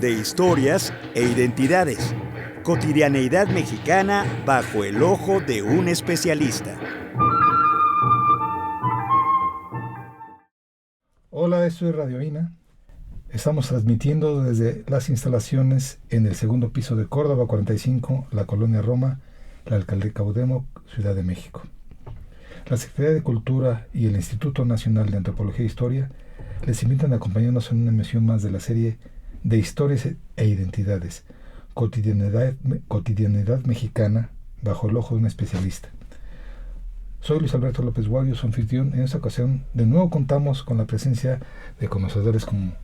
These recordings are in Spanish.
de historias e identidades. Cotidianeidad mexicana bajo el ojo de un especialista. Hola, esto es Radio INA. Estamos transmitiendo desde las instalaciones en el segundo piso de Córdoba 45, la Colonia Roma, la Alcaldía Cuauhtémoc, Ciudad de México. La Secretaría de Cultura y el Instituto Nacional de Antropología e Historia les invitan a acompañarnos en una emisión más de la serie de historias e identidades, cotidianidad mexicana bajo el ojo de un especialista. Soy Luis Alberto López Guario, su anfitrión. En esta ocasión, de nuevo contamos con la presencia de conocedores como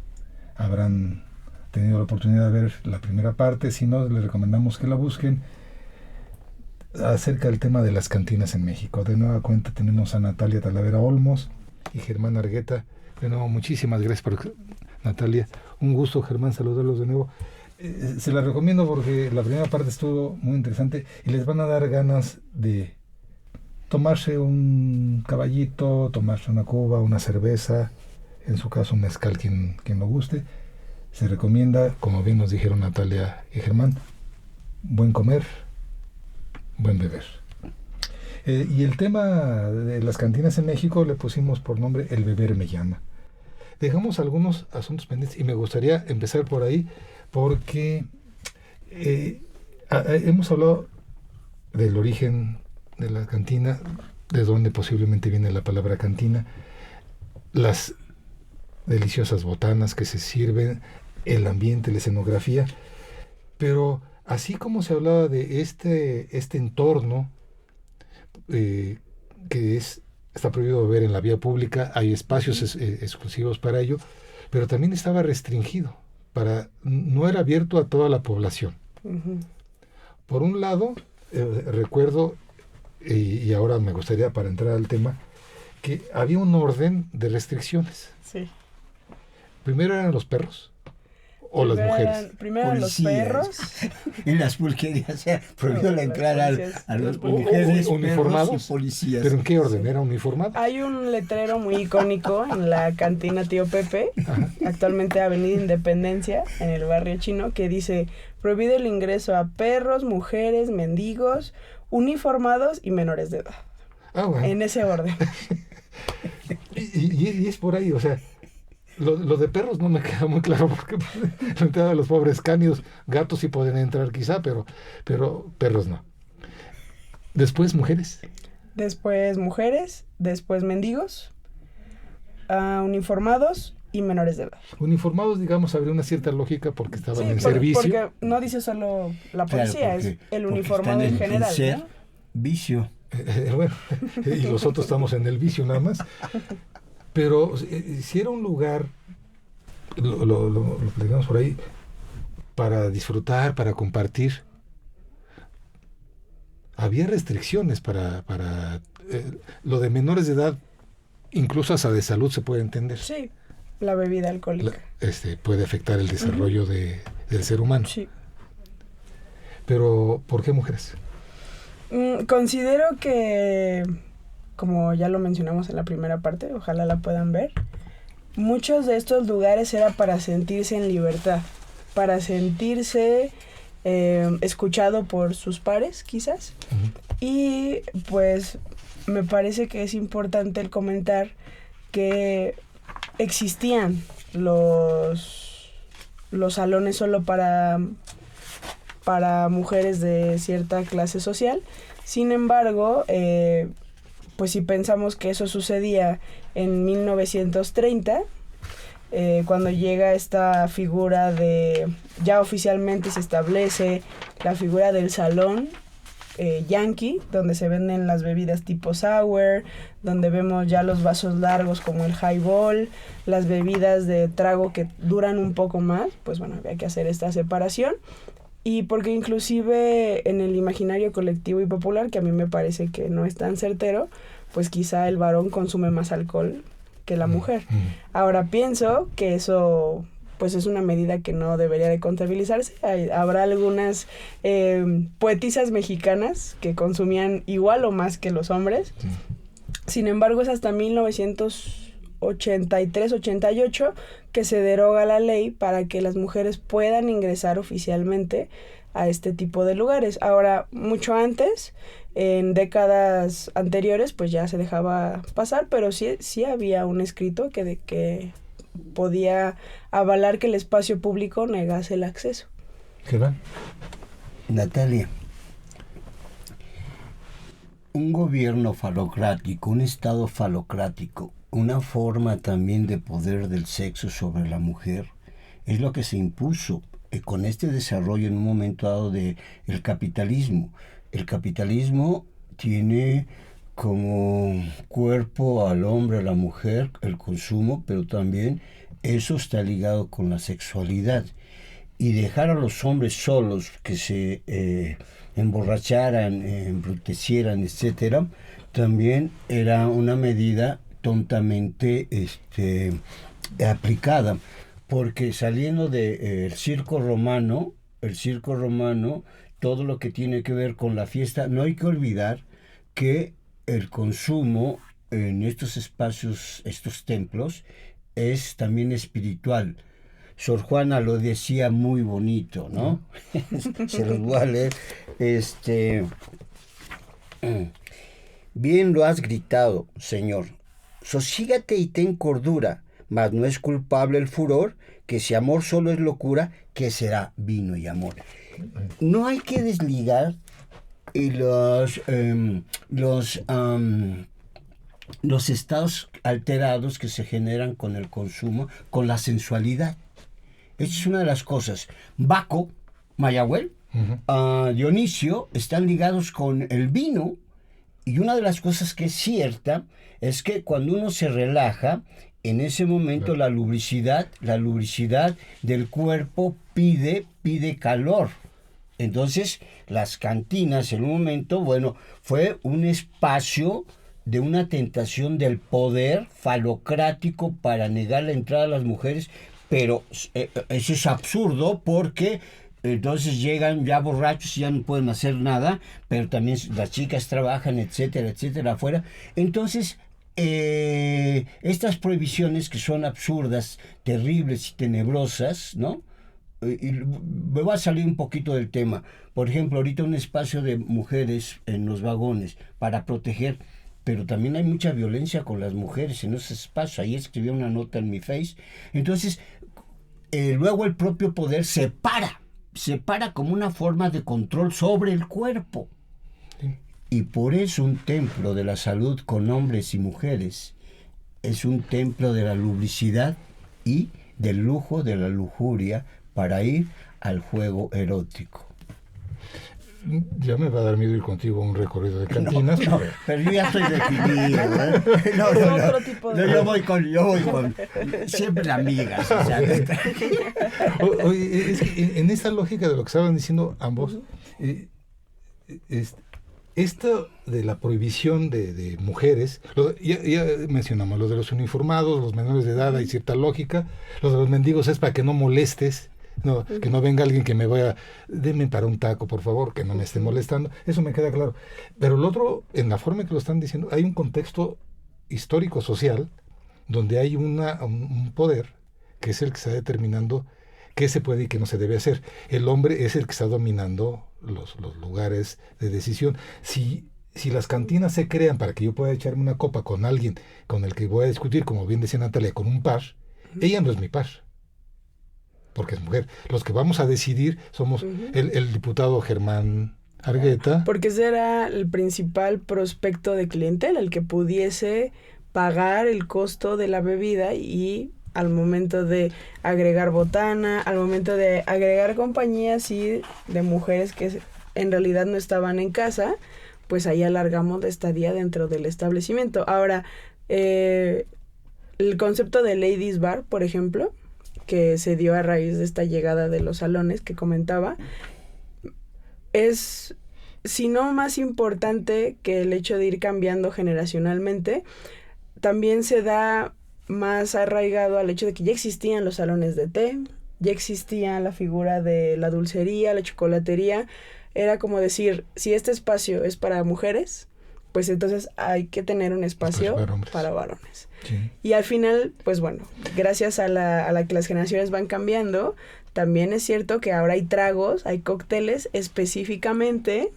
habrán tenido la oportunidad de ver la primera parte. Si no, les recomendamos que la busquen, acerca del tema de las cantinas en México. De nueva cuenta tenemos a Natalia Talavera Olmos y Germán Argueta. De nuevo, muchísimas gracias, Natalia. Un gusto, Germán, saludarlos de nuevo. Se la recomiendo porque la primera parte estuvo muy interesante y les van a dar ganas de tomarse un caballito, tomarse una cuba, una cerveza, en su caso un mezcal, quien lo guste. Se recomienda, como bien nos dijeron Natalia y Germán, buen comer, buen beber. Y el tema de las cantinas en México le pusimos por nombre El beber me llama. Dejamos algunos asuntos pendientes y me gustaría empezar por ahí porque hemos hablado del origen de la cantina, de dónde posiblemente viene la palabra cantina, las deliciosas botanas que se sirven, el ambiente, la escenografía, pero así como se hablaba de este entorno que está prohibido beber en la vía pública, hay espacios exclusivos para ello, pero también estaba restringido, no era abierto a toda la población. Uh-huh. Por un lado, recuerdo, y ahora me gustaría, para entrar al tema, que había un orden de restricciones. Sí. Primero eran los perros o las mujeres. Primero eran los perros. En las pulquerías se ha prohibido la entrada a las mujeres, uniformados, perros y policías. ¿Pero en qué orden? ¿Era uniformado? Hay un letrero muy icónico en la cantina Tío Pepe, actualmente Avenida Independencia, en el barrio chino, que dice: prohibido el ingreso a perros, mujeres, mendigos, uniformados y menores de edad. Bueno. En ese orden. y es por ahí, o sea, lo de perros no me queda muy claro, porque la entrada de los pobres cánidos, gatos sí pueden entrar quizá, pero perros no. Después mujeres. Después mujeres, después mendigos, uniformados y menores de edad. Uniformados, digamos, habría una cierta lógica porque estaban en servicio. Porque no dice solo la policía, es el uniformado en general, ¿no? Vicio. Bueno, y nosotros estamos en el vicio nada más. Pero si era un lugar, lo platicamos por ahí, para disfrutar, para compartir, había restricciones para lo de menores de edad, incluso hasta de salud se puede entender. Sí, la bebida alcohólica. Puede afectar el desarrollo del ser humano. Sí. Pero, ¿por qué mujeres? Considero que, como ya lo mencionamos en la primera parte, ojalá la puedan ver, muchos de estos lugares era para sentirse en libertad, para sentirse escuchado por sus pares, quizás. Uh-huh. Y pues me parece que es importante el comentar que existían los salones solo para mujeres de cierta clase social. Sin embargo, pues si pensamos que eso sucedía en 1930, cuando llega esta figura ya oficialmente se establece la figura del salón yankee, donde se venden las bebidas tipo sour, donde vemos ya los vasos largos como el highball, las bebidas de trago que duran un poco más, pues bueno, había que hacer esta separación. Y porque inclusive en el imaginario colectivo y popular, que a mí me parece que no es tan certero, pues quizá el varón consume más alcohol que la mujer. Ahora pienso que eso pues es una medida que no debería de contabilizarse. Habrá algunas poetisas mexicanas que consumían igual o más que los hombres. Sí. Sin embargo, es hasta 1900 83-88 que se deroga la ley para que las mujeres puedan ingresar oficialmente a este tipo de lugares. Ahora, mucho antes, en décadas anteriores, pues ya se dejaba pasar, pero sí había un escrito que podía avalar que el espacio público negase el acceso. ¿Qué van? Natalia, un gobierno falocrático, un estado falocrático, una forma también de poder del sexo sobre la mujer, es lo que se impuso con este desarrollo en un momento dado del capitalismo. El capitalismo tiene como cuerpo al hombre, a la mujer, el consumo, pero también eso está ligado con la sexualidad. Y dejar a los hombres solos que se emborracharan, embrutecieran, etcétera, también era una medida tontamente aplicada, porque saliendo del circo romano, todo lo que tiene que ver con la fiesta, no hay que olvidar que el consumo en estos espacios, estos templos, es también espiritual. Sor Juana lo decía muy bonito, ¿no? Se los voy a leer. Bien lo has gritado, Señor. Sosígate y ten cordura, mas no es culpable el furor, que si amor solo es locura, ¿qué será vino y amor? No hay que desligar los estados alterados que se generan con el consumo, con la sensualidad. Esa es una de las cosas. Baco, Mayagüel, Dionisio están ligados con el vino, y una de las cosas que es cierta es que cuando uno se relaja, en ese momento la lubricidad del cuerpo pide calor. Entonces, las cantinas en un momento, fue un espacio de una tentación del poder falocrático para negar la entrada a las mujeres, pero eso es absurdo porque entonces llegan ya borrachos y ya no pueden hacer nada, pero también las chicas trabajan, etcétera, afuera. Entonces, estas prohibiciones que son absurdas, terribles y tenebrosas, ¿no? Y me va a salir un poquito del tema. Por ejemplo, ahorita un espacio de mujeres en los vagones para proteger, pero también hay mucha violencia con las mujeres en esos espacios. Ahí escribí una nota en mi Face. Entonces, luego el propio poder separa como una forma de control sobre el cuerpo. Sí. Y por eso un templo de la salud con hombres y mujeres es un templo de la lubricidad y del lujo, de la lujuria, para ir al juego erótico. Ya me va a dar miedo ir contigo a un recorrido de cantinas. No, pero yo ya estoy definido, ¿eh? Yo voy con siempre amigas. O sea, Oye, es que en esta lógica de lo que estaban diciendo ambos, esto de la prohibición de mujeres, ya mencionamos lo de los uniformados, los menores de edad, hay cierta lógica, lo de los mendigos es para que no molestes. No, que no venga alguien que me vaya, denme para un taco, por favor, que no me esté molestando. Eso me queda claro. Pero el otro, en la forma en que lo están diciendo, hay un contexto histórico-social donde hay un poder que es el que está determinando qué se puede y qué no se debe hacer. El hombre es el que está dominando los lugares de decisión. Si las cantinas se crean para que yo pueda echarme una copa con alguien con el que voy a discutir, como bien decía Natalia, con un par, ella no es mi par. Porque es mujer. Los que vamos a decidir somos el diputado Germán Argueta. Porque ese era el principal prospecto de clientela, el que pudiese pagar el costo de la bebida y al momento de agregar botana, al momento de agregar compañías y de mujeres que en realidad no estaban en casa, pues ahí alargamos la estadía dentro del establecimiento. Ahora, el concepto de Ladies Bar, por ejemplo, que se dio a raíz de esta llegada de los salones que comentaba, es, si no más importante que el hecho de ir cambiando generacionalmente, también se da más arraigado al hecho de que ya existían los salones de té, ya existía la figura de la dulcería, la chocolatería. Era como decir, si este espacio es para mujeres, pues entonces hay que tener un espacio para varones. Sí. Y al final, pues bueno, gracias a la que las generaciones van cambiando, también es cierto que ahora hay tragos, hay cócteles específicamente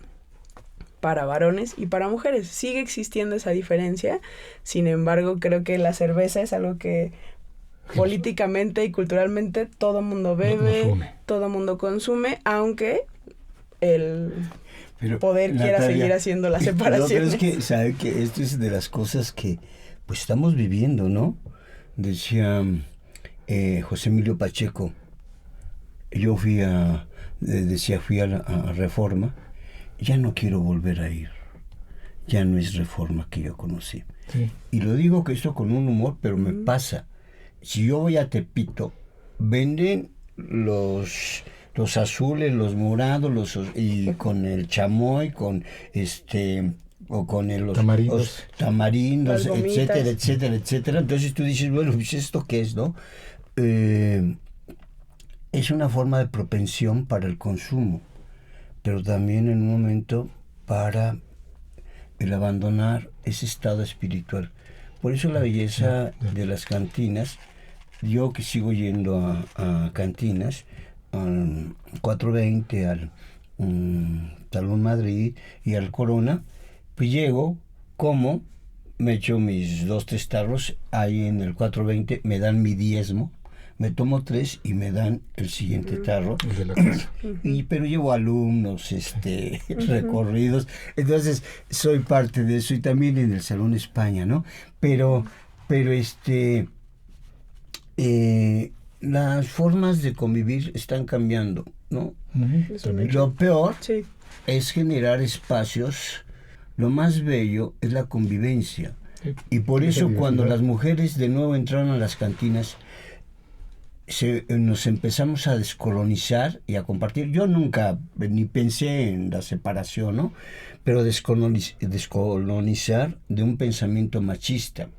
para varones y para mujeres. Sigue existiendo esa diferencia, sin embargo, creo que la cerveza es algo que políticamente y culturalmente todo mundo bebe, todo mundo consume, aunque el poder quiera seguir haciendo la separación. Pero es que, ¿sabe que esto es de las cosas que pues estamos viviendo, ¿no? Decía José Emilio Pacheco, yo fui a Reforma, ya no quiero volver a ir, ya no es Reforma que yo conocí. Sí. Y lo digo que esto con un humor, pero me pasa. Si yo voy a Tepito, venden los azules, los morados, y con el chamoy, con o con los tamarindos, etcétera. Entonces tú dices, bueno, pues ¿esto qué es, no? Es una forma de propensión para el consumo, pero también en un momento para el abandonar ese estado espiritual. Por eso la belleza de las cantinas, yo que sigo yendo a cantinas, al 420, al Salón Madrid y al Corona, pues llego, como, me echo mis 2-3 tarros, ahí en el 420 me dan mi diezmo, me tomo 3 y me dan el siguiente tarro. De la casa. Pero llevo alumnos, recorridos, entonces soy parte de eso, y también en el Salón España, ¿no? Pero las formas de convivir están cambiando, ¿no? Lo peor es generar espacios. Lo más bello es la convivencia. Y por eso cuando las mujeres de nuevo entraron a las cantinas, nos empezamos a descolonizar y a compartir. Yo nunca ni pensé en la separación, ¿no? Pero descolonizar de un pensamiento machista.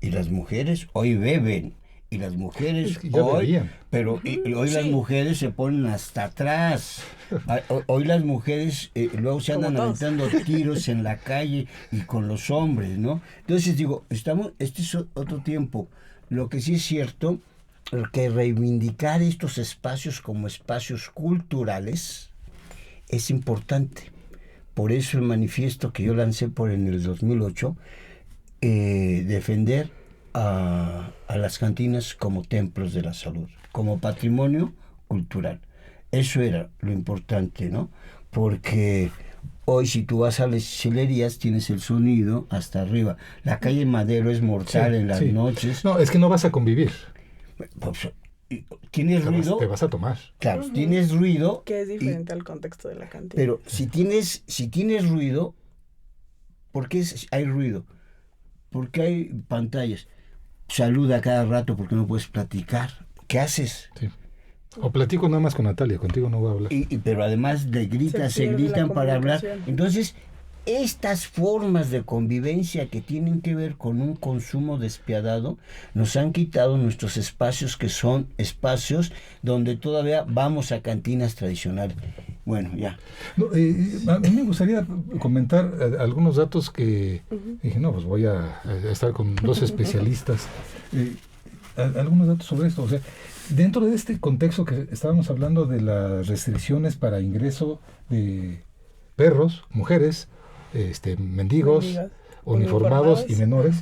Y las mujeres hoy beben. Y las mujeres hoy, pero hoy las mujeres se ponen hasta atrás. Hoy las mujeres luego se andan aventando tiros en la calle y con los hombres, ¿no? Entonces digo, este es otro tiempo. Lo que sí es cierto, que reivindicar estos espacios como espacios culturales es importante. Por eso el manifiesto que yo lancé en el 2008, defender a las cantinas como templos de la salud, como patrimonio cultural. Eso era lo importante, ¿no? Porque hoy si tú vas a las heladerías tienes el sonido hasta arriba. La calle Madero es mortal en las noches. No, es que no vas a convivir. Pues, ¿tienes ruido? Te vas a tomar. Claro, tienes ruido. Que es diferente al contexto de la cantina. Pero si tienes ruido, ¿por qué hay ruido? Porque hay pantallas. Saluda cada rato porque no puedes platicar. ¿Qué haces? Sí. O platico nada más con Natalia, contigo no voy a hablar. Pero además se gritan para hablar. Entonces, estas formas de convivencia que tienen que ver con un consumo despiadado nos han quitado nuestros espacios, que son espacios donde todavía vamos a cantinas tradicionales. Bueno, ya. No, a mí me gustaría comentar algunos datos que dije, pues voy a estar con 2 especialistas. Algunos datos sobre esto. O sea, dentro de este contexto que estábamos hablando de las restricciones para ingreso de perros, mujeres, mendigos, uniformados y menores,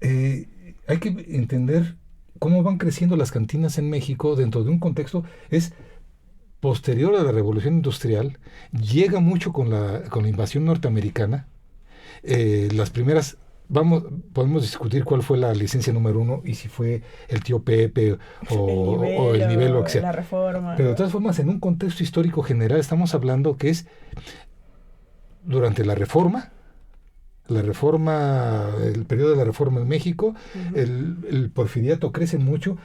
hay que entender cómo van creciendo las cantinas en México dentro de un contexto posterior a la Revolución Industrial. Llega mucho con la invasión norteamericana. Las primeras, podemos discutir cuál fue la licencia número 1 y si fue el tío Pepe o el nivel o que sea. La Reforma. Pero de todas formas, en un contexto histórico general, estamos hablando que es durante la Reforma, el periodo de la Reforma en México, el porfiriato crece mucho.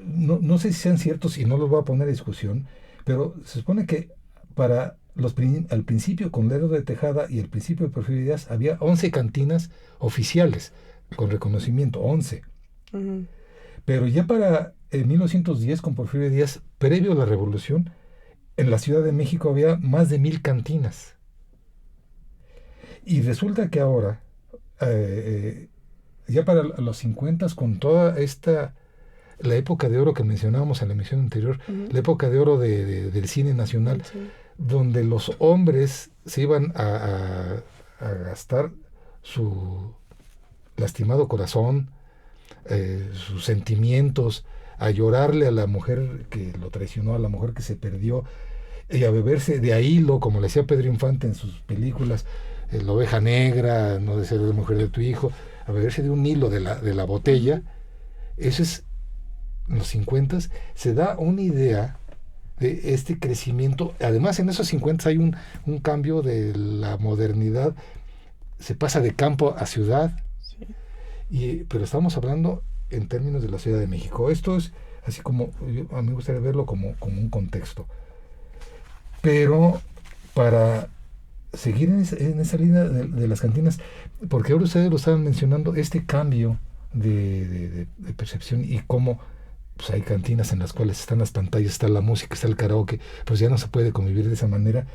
No sé si sean ciertos y no los voy a poner a discusión, pero se supone que al principio con Lerdo de Tejada y el principio de Porfirio Díaz había 11 cantinas oficiales con reconocimiento, 11. Pero ya para 1910 con Porfirio Díaz, previo a la Revolución, en la Ciudad de México había más de 1000 cantinas. Y resulta que ahora, ya para los 50, con toda la época de oro que mencionábamos en la emisión anterior, la época de oro del cine nacional, donde los hombres se iban a gastar su lastimado corazón, sus sentimientos, a llorarle a la mujer que lo traicionó, a la mujer que se perdió, y a beberse de a hilo, como le decía Pedro Infante en sus películas, La oveja negra, No desees la mujer de tu hijo, a beberse de un hilo de la botella. Eso es, en los 50 se da una idea de este crecimiento. Además, en esos 50 hay un cambio de la modernidad, se pasa de campo a ciudad, pero estamos hablando en términos de la Ciudad de México. Esto es así como, a mí me gustaría verlo como un contexto. Pero para seguir en esa línea de las cantinas, porque ahora ustedes lo estaban mencionando, este cambio de percepción y cómo pues hay cantinas en las cuales están las pantallas, está la música, está el karaoke, pues ya no se puede convivir de esa manera.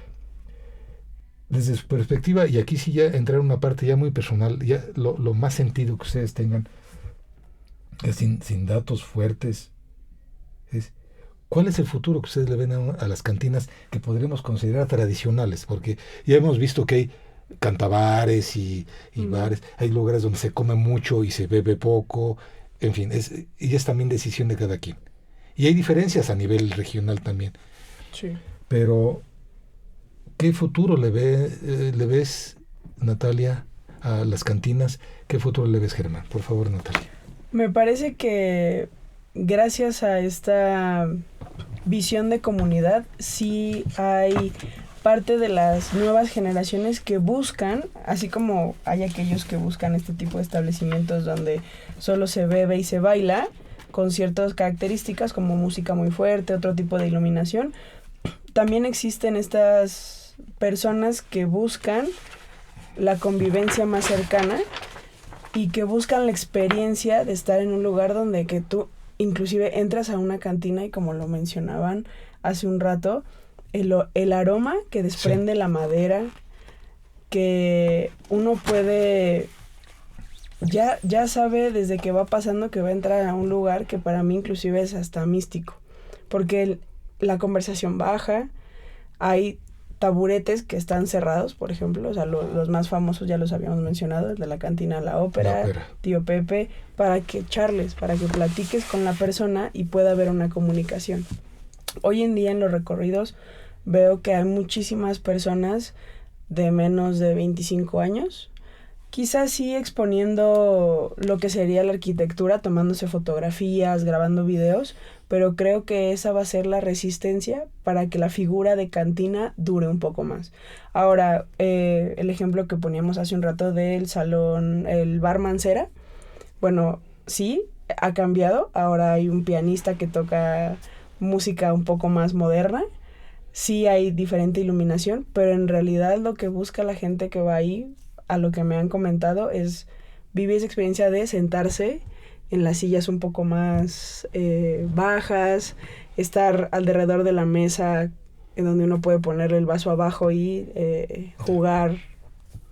Desde su perspectiva, y aquí sí ya entrar en una parte ya muy personal, ya lo más sentido que ustedes tengan, sin datos fuertes, es ¿cuál es el futuro que ustedes le ven a las cantinas que podríamos considerar tradicionales? Porque ya hemos visto que hay cantabares y bares, hay lugares donde se come mucho y se bebe poco, en fin, y es también decisión de cada quien. Y hay diferencias a nivel regional también. Sí. Pero ¿qué futuro le ves, Natalia, a las cantinas? ¿Qué futuro le ves, Germán? Por favor, Natalia. Me parece que gracias a esta visión de comunidad, sí hay parte de las nuevas generaciones que buscan, así como hay aquellos que buscan este tipo de establecimientos donde solo se bebe y se baila, con ciertas características como música muy fuerte, otro tipo de iluminación. También existen estas personas que buscan la convivencia más cercana y que buscan la experiencia de estar en un lugar donde que tú inclusive entras a una cantina y, como lo mencionaban hace un rato, el aroma que desprende la madera, que uno puede, ya sabe desde que va pasando que va a entrar a un lugar que para mí inclusive es hasta místico, porque la conversación baja, hay taburetes que están cerrados, por ejemplo, o sea, los más famosos ya los habíamos mencionado, el de la cantina La Ópera, Tío Pepe, para que platiques con la persona y pueda haber una comunicación. Hoy en día en los recorridos veo que hay muchísimas personas de menos de 25 años, quizás sí exponiendo lo que sería la arquitectura, tomándose fotografías, grabando videos, pero creo que esa va a ser la resistencia para que la figura de cantina dure un poco más. Ahora, el ejemplo que poníamos hace un rato del salón, el bar Mancera, bueno, sí, ha cambiado. Ahora hay un pianista que toca música un poco más moderna. Sí hay diferente iluminación, pero en realidad lo que busca la gente que va ahí, a lo que me han comentado, es vivir esa experiencia de sentarse en las sillas un poco más bajas, estar alrededor de la mesa en donde uno puede ponerle el vaso abajo y jugar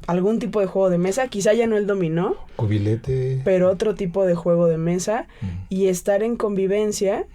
algún tipo de juego de mesa, quizá ya no el dominó, cubilete, pero otro tipo de juego de mesa, y estar en convivencia.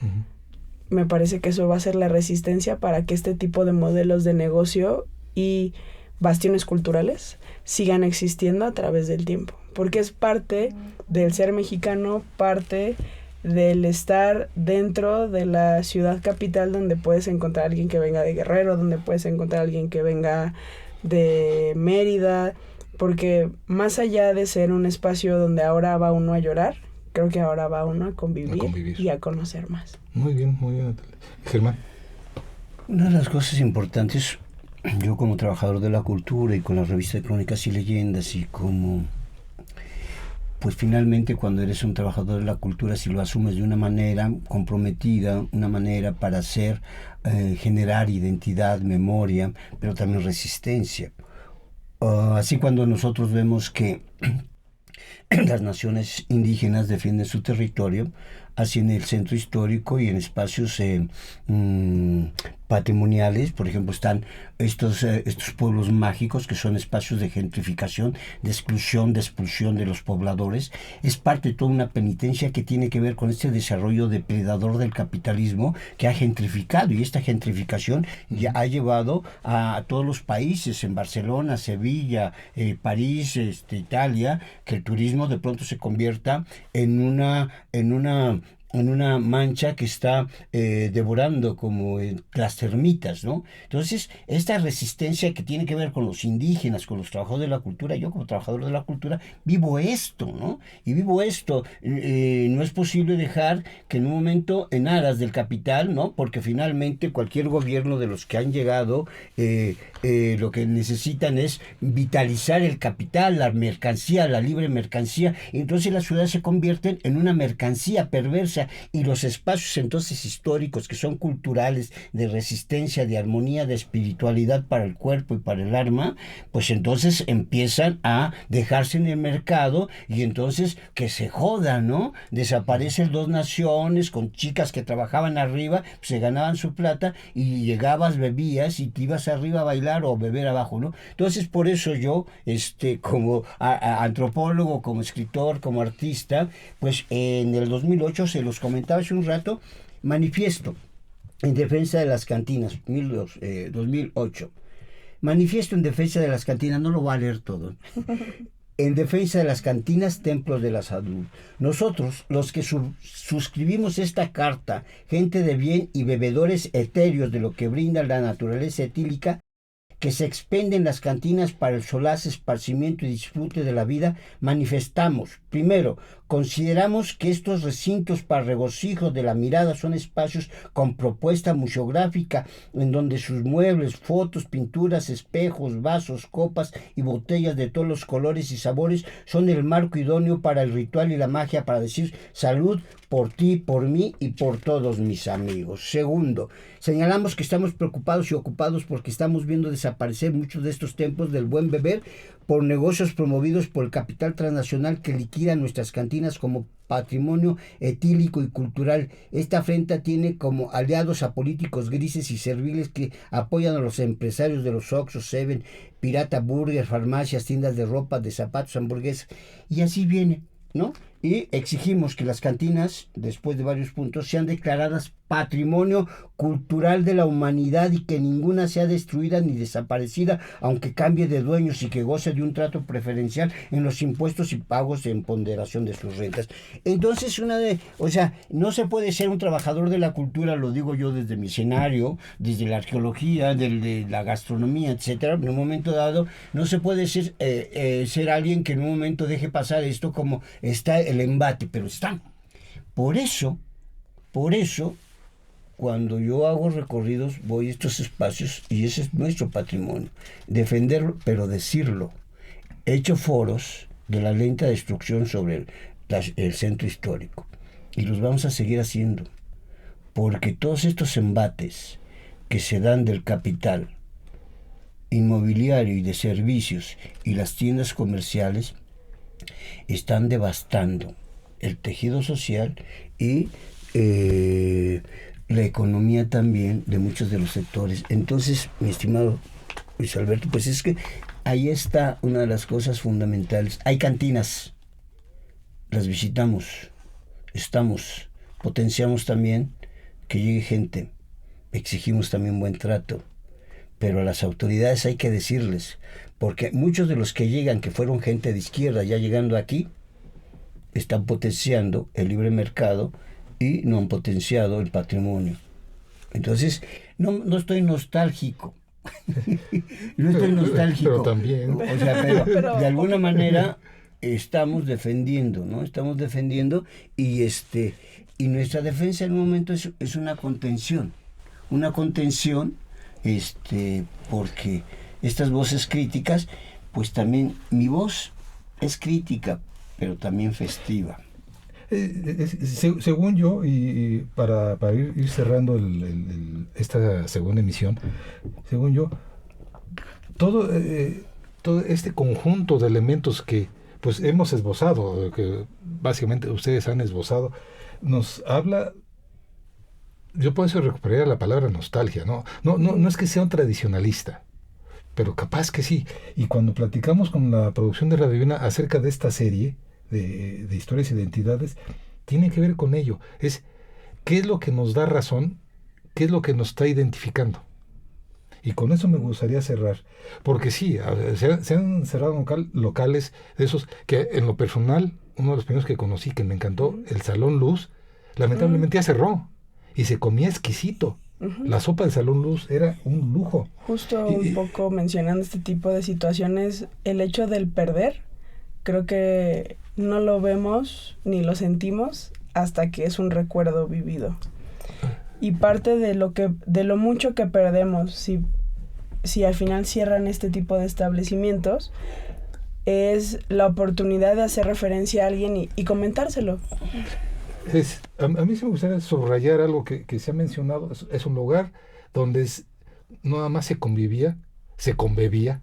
Me parece que eso va a ser la resistencia para que este tipo de modelos de negocio y bastiones culturales sigan existiendo a través del tiempo, porque es parte del ser mexicano, parte del estar dentro de la ciudad capital, donde puedes encontrar a alguien que venga de Guerrero, donde puedes encontrar a alguien que venga de Mérida, porque más allá de ser un espacio donde ahora va uno a llorar, creo que ahora va uno a convivir y a conocer más. Muy bien, Natalia. Germán. Una de las cosas importantes, yo como trabajador de la cultura y con la revista de Crónicas y Leyendas, y como, pues finalmente cuando eres un trabajador de la cultura, si lo asumes de una manera comprometida, una manera para hacer, generar identidad, memoria, pero también resistencia. Así cuando nosotros vemos que las naciones indígenas defienden su territorio, así en el centro histórico y en espacios patrimoniales. Por ejemplo, están estos pueblos mágicos, que son espacios de gentrificación, de exclusión, de expulsión de los pobladores. Es parte de toda una penitencia que tiene que ver con este desarrollo depredador del capitalismo que ha gentrificado, y esta gentrificación ya ha llevado a todos los países, en Barcelona, Sevilla, París, Italia, que el turismo de pronto se convierta en una mancha que está devorando como las termitas, ¿no? Entonces, esta resistencia que tiene que ver con los indígenas, con los trabajadores de la cultura, yo como trabajador de la cultura vivo esto, ¿no? Y vivo esto. No es posible dejar que en un momento, en aras del capital, ¿no? Porque finalmente cualquier gobierno de los que han llegado, lo que necesitan es vitalizar el capital, la mercancía, la libre mercancía. Entonces las ciudades se convierten en una mercancía perversa, y los espacios entonces históricos, que son culturales, de resistencia, de armonía, de espiritualidad para el cuerpo y para el alma, pues entonces empiezan a dejarse en el mercado, y entonces que se jodan, ¿no? Desaparecen dos naciones con chicas que trabajaban arriba, pues se ganaban su plata, y llegabas, bebías y te ibas arriba a bailar o beber abajo, ¿no? Entonces por eso yo, como antropólogo, como escritor, como artista, pues en el 2008 se los comentaba hace un rato, manifiesto en defensa de las cantinas, 2008. Manifiesto en defensa de las cantinas, no lo voy a leer todo. En defensa de las cantinas, templos de la salud. Nosotros, los que suscribimos esta carta, gente de bien y bebedores etéreos de lo que brinda la naturaleza etílica, que se expenden las cantinas para el solaz, esparcimiento y disfrute de la vida, manifestamos, primero, consideramos que estos recintos para regocijo de la mirada son espacios con propuesta museográfica, en donde sus muebles, fotos, pinturas, espejos, vasos, copas y botellas de todos los colores y sabores son el marco idóneo para el ritual y la magia, para decir salud por ti, por mí y por todos mis amigos. Segundo, señalamos que estamos preocupados y ocupados porque estamos viendo desaparecer muchos de estos templos del buen beber por negocios promovidos por el capital transnacional que liquida nuestras cantinas como patrimonio etílico y cultural. Esta afrenta tiene como aliados a políticos grises y serviles que apoyan a los empresarios de los Oxxo, Seven, Pirata Burger, farmacias, tiendas de ropa, de zapatos, hamburguesas, y así viene, ¿no? Y exigimos que las cantinas, después de varios puntos, sean declaradas patrimonio cultural de la humanidad y que ninguna sea destruida ni desaparecida, aunque cambie de dueños, y que goce de un trato preferencial en los impuestos y pagos en ponderación de sus rentas. Entonces, no se puede ser un trabajador de la cultura, lo digo yo desde mi escenario, desde la arqueología, de la gastronomía, etcétera. En un momento dado, no se puede ser alguien que en un momento deje pasar esto como está el embate, pero está. Por eso, cuando yo hago recorridos, voy a estos espacios, y ese es nuestro patrimonio. Defenderlo, pero decirlo. He hecho foros de la lenta destrucción sobre el centro histórico, y los vamos a seguir haciendo, porque todos estos embates que se dan del capital inmobiliario y de servicios y las tiendas comerciales están devastando el tejido social y la economía también de muchos de los sectores. Entonces, mi estimado Luis Alberto, pues es que ahí está una de las cosas fundamentales. Hay cantinas, las visitamos, potenciamos también que llegue gente, exigimos también buen trato, pero a las autoridades hay que decirles, porque muchos de los que llegan, que fueron gente de izquierda, ya llegando aquí, están potenciando el libre mercado y no han potenciado el patrimonio. Entonces, no estoy nostálgico. Pero también. O sea, pero de alguna manera estamos defendiendo, ¿no? Estamos defendiendo, y nuestra defensa en un momento es una contención. Porque estas voces críticas, pues también mi voz es crítica, pero también festiva. Según yo, y para ir cerrando esta segunda emisión, según yo, todo este conjunto de elementos que pues hemos esbozado, que básicamente ustedes han esbozado, nos habla yo por eso recuperaría la palabra nostalgia, ¿no? No es que sea un tradicionalista, pero capaz que sí. Y cuando platicamos con la producción de Radio Vina acerca de esta serie de historias e identidades, tiene que ver con ello. Es qué es lo que nos da razón, qué es lo que nos está identificando. Y con eso me gustaría cerrar. Porque sí, se han cerrado locales de esos que en lo personal, uno de los primeros que conocí que me encantó, el Salón Luz, lamentablemente ya cerró. Y se comía exquisito. La sopa del Salón Luz era un lujo. Justo un poco mencionando este tipo de situaciones, el hecho del perder, creo que no lo vemos ni lo sentimos hasta que es un recuerdo vivido. Y parte de lo mucho que perdemos si al final cierran este tipo de establecimientos es la oportunidad de hacer referencia a alguien y comentárselo. A mí sí me gustaría subrayar algo que se ha mencionado. Es un lugar donde no nada más se convivía, se convivía.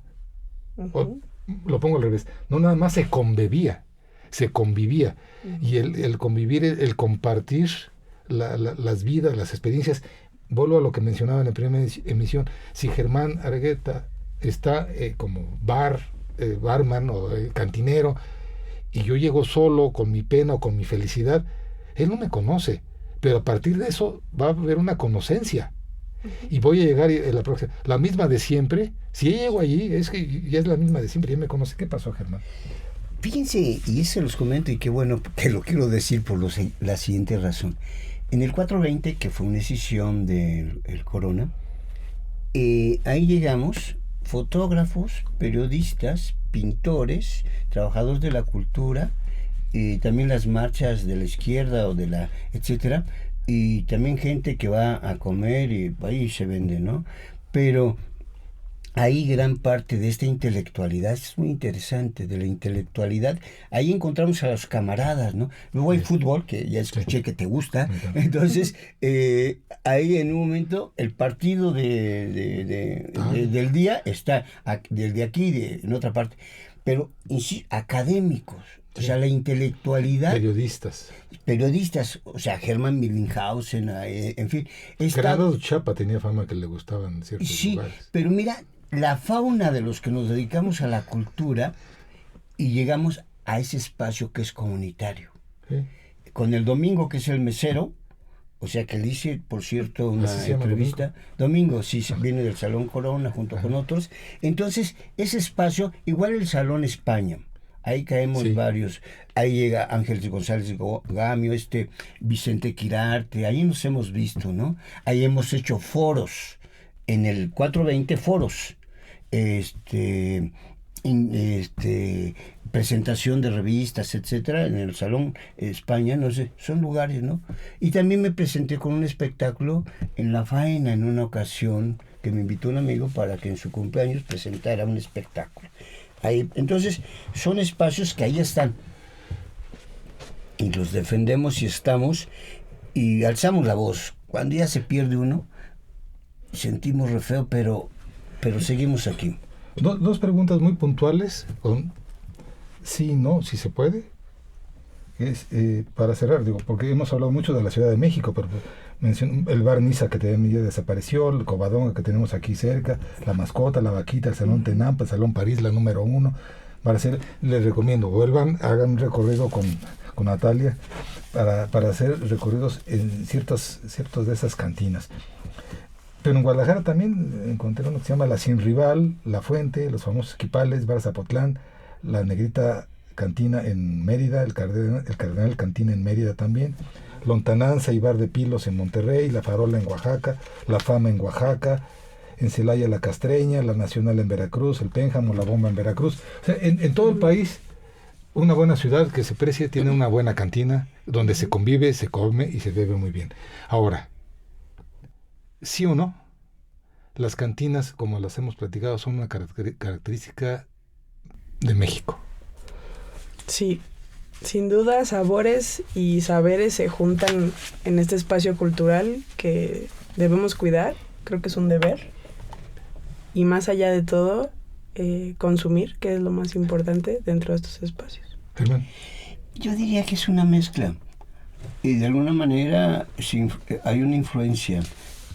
Lo pongo al revés. No nada más se convivía, se convivía. Y el convivir, el compartir las vidas, las experiencias. Vuelvo a lo que mencionaba en la primera emisión. Si Germán Argueta está como barman o cantinero, y yo llego solo con mi pena o con mi felicidad, él no me conoce, pero a partir de eso va a haber una conocencia. Y voy a llegar la misma de siempre. Si yo llego allí, es que ya es la misma de siempre, ya me conoce. ¿Qué pasó, Germán? Fíjense, y eso los comento, y qué bueno que lo quiero decir por la siguiente razón. En el 420, que fue una decisión del Corona, ahí llegamos fotógrafos, periodistas, pintores, trabajadores de la cultura, también las marchas de la izquierda o de la etcétera, y también gente que va a comer y ahí se vende, ¿no? Pero ahí gran parte de esta intelectualidad, es muy interesante, de la intelectualidad, ahí encontramos a los camaradas, ¿no? Luego hay fútbol, que ya escuché que te gusta, entonces ahí en un momento el partido del día está del de aquí, en otra parte, pero académicos, o sea, la intelectualidad. Periodistas, o sea, Hermann Millinghausen, en fin. Granado Chapa tenía fama que le gustaban ciertos lugares. Sí, pero mira, la fauna de los que nos dedicamos a la cultura y llegamos a ese espacio que es comunitario. ¿Sí? Con el Domingo, que es el mesero, o sea, que le hice, por cierto, una entrevista. Domingo, sí, viene del Salón Corona junto con otros. Entonces, ese espacio, igual el Salón España. Ahí caemos varios. Ahí llega Ángeles González Gamio, Vicente Quirarte. Ahí nos hemos visto, ¿no? Ahí hemos hecho foros. En el 420 foros. Presentación de revistas, etcétera, en el Salón España, no sé, son lugares, ¿no? Y también me presenté con un espectáculo en La Faena en una ocasión que me invitó un amigo para que en su cumpleaños presentara un espectáculo. Ahí, entonces, son espacios que ahí están y los defendemos y estamos y alzamos la voz. Cuando ya se pierde uno, sentimos re feo, pero seguimos aquí. Dos preguntas muy puntuales con sí y no, si se puede. Es para cerrar, digo, porque hemos hablado mucho de la Ciudad de México, pero el bar Niza que ya desapareció, el Covadonga que tenemos aquí cerca, la Mascota, la Vaquita, el Salón Tenampa, el Salón París, la número 1. Les recomiendo, vuelvan, hagan un recorrido con Natalia para hacer recorridos en ciertos de esas cantinas. Pero en Guadalajara también encontré uno que se llama La Sin Rival, La Fuente, los famosos Quipales, Bar Zapotlán, La Negrita Cantina en Mérida, el Cardenal Cantina en Mérida también, Lontananza y Bar de Pilos en Monterrey, La Farola en Oaxaca, La Fama en Oaxaca, en Celaya La Castreña, La Nacional en Veracruz, el Pénjamo, La Bomba en Veracruz. O sea, en todo el país, una buena ciudad que se precie tiene una buena cantina donde se convive, se come y se bebe muy bien. Ahora, ¿sí o no? Las cantinas, como las hemos platicado, son una característica de México. Sí, sin duda, sabores y saberes se juntan en este espacio cultural que debemos cuidar. Creo que es un deber. Y más allá de todo, consumir, que es lo más importante dentro de estos espacios. Germán. Yo diría que es una mezcla. Y de alguna manera hay una influencia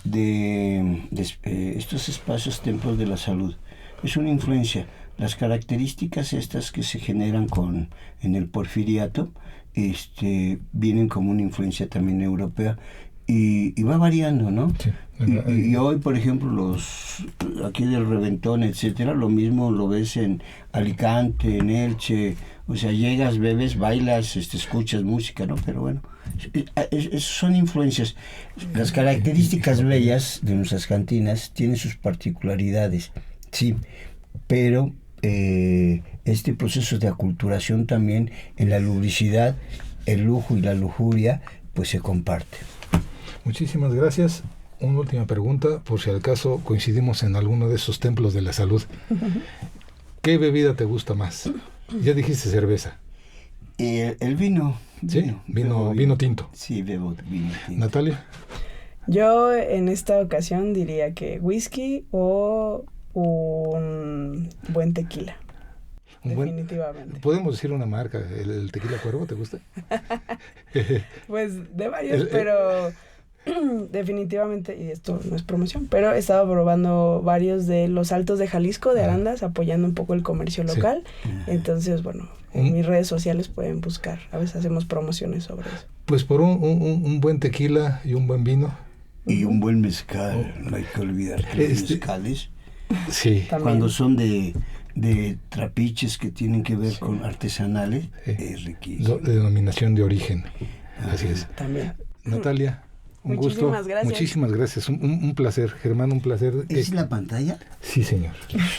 de estos espacios, templos de la salud. Es una influencia. Las características estas que se generan en el porfiriato vienen como una influencia también europea y va variando, ¿no? Sí. Y hoy, por ejemplo, aquí del Reventón, etcétera, lo mismo lo ves en Alicante, en Elche, o sea, llegas, bebes, bailas, escuchas música, ¿no? Pero bueno, son influencias. Las características bellas de nuestras cantinas tienen sus particularidades, sí, pero este proceso de aculturación también en la lubricidad, el lujo y la lujuria, pues se comparte. Muchísimas gracias. Una última pregunta, por si al caso coincidimos en alguno de esos templos de la salud. ¿Qué bebida te gusta más? Ya dijiste cerveza. El vino. ¿Sí? Vino tinto. Sí, bebo vino tinto. ¿Natalia? Yo en esta ocasión diría que whisky o un buen tequila. Definitivamente. ¿Podemos decir una marca? ¿El tequila Cuervo te gusta? Pues de varios, pero definitivamente, y esto no es promoción, pero he estado probando varios de los Altos de Jalisco, de Arandas, apoyando un poco el comercio local. Sí. Entonces, bueno, en mis redes sociales pueden buscar. A veces hacemos promociones sobre eso. Pues por un buen tequila y un buen vino. Y un buen mezcal. No hay que olvidar que los mezcales, sí, cuando son de trapiches que tienen que ver con artesanales, es riquísimo. Denominación de origen. Así es. También. Natalia, un gusto. Gracias. Muchísimas gracias. Un placer, Germán, un placer. ¿Es la pantalla? Sí, señor.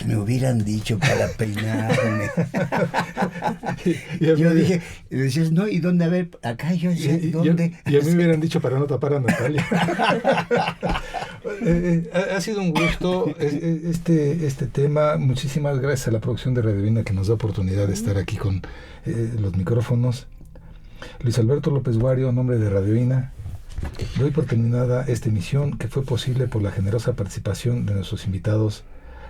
Me hubieran dicho para peinarme. Yo dije, decías, no, ¿y dónde? A ver, acá yo decía, ¿dónde? Y a mí me hubieran dicho para no tapar a Natalia. Ha sido un gusto este tema. Muchísimas gracias a la producción de Radiovina que nos da oportunidad de estar aquí con los micrófonos. Luis Alberto López Guario, en nombre de Radiovina, doy por terminada esta emisión que fue posible por la generosa participación de nuestros invitados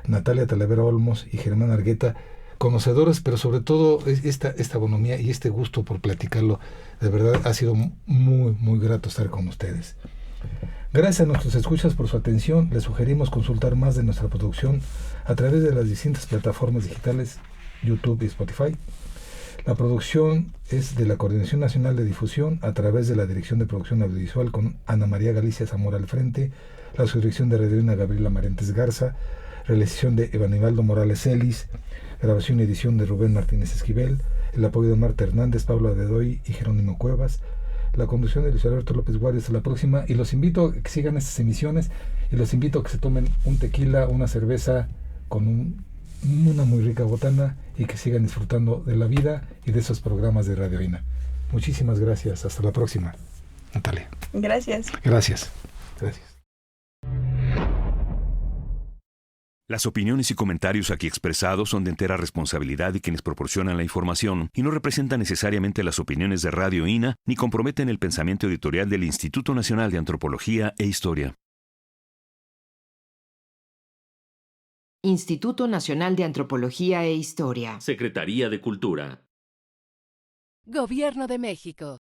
Natalia Talavera Olmos y Germán Argueta, conocedores, pero sobre todo esta bonomía y este gusto por platicarlo. De verdad ha sido muy, muy grato estar con ustedes. Gracias a nuestros escuchas por su atención. Les sugerimos consultar más de nuestra producción a través de las distintas plataformas digitales, YouTube y Spotify. La producción es de la Coordinación Nacional de Difusión a través de la Dirección de Producción Audiovisual con Ana María Galicia Zamora al frente, la subdirección de Radiovina Gabriela Marentes Garza, realización de Evanibaldo Morales Ellis, grabación y edición de Rubén Martínez Esquivel, el apoyo de Marta Hernández, Pablo Adedoy y Jerónimo Cuevas, la conducción de Luis Alberto López Guario. Hasta la próxima, y los invito a que sigan estas emisiones y los invito a que se tomen un tequila, una cerveza con una muy rica botana y que sigan disfrutando de la vida y de esos programas de Radiovina. Muchísimas gracias. Hasta la próxima. Natalia. Gracias. Gracias. Las opiniones y comentarios aquí expresados son de entera responsabilidad de quienes proporcionan la información y no representan necesariamente las opiniones de Radio INA ni comprometen el pensamiento editorial del Instituto Nacional de Antropología e Historia. Instituto Nacional de Antropología e Historia. Secretaría de Cultura. Gobierno de México.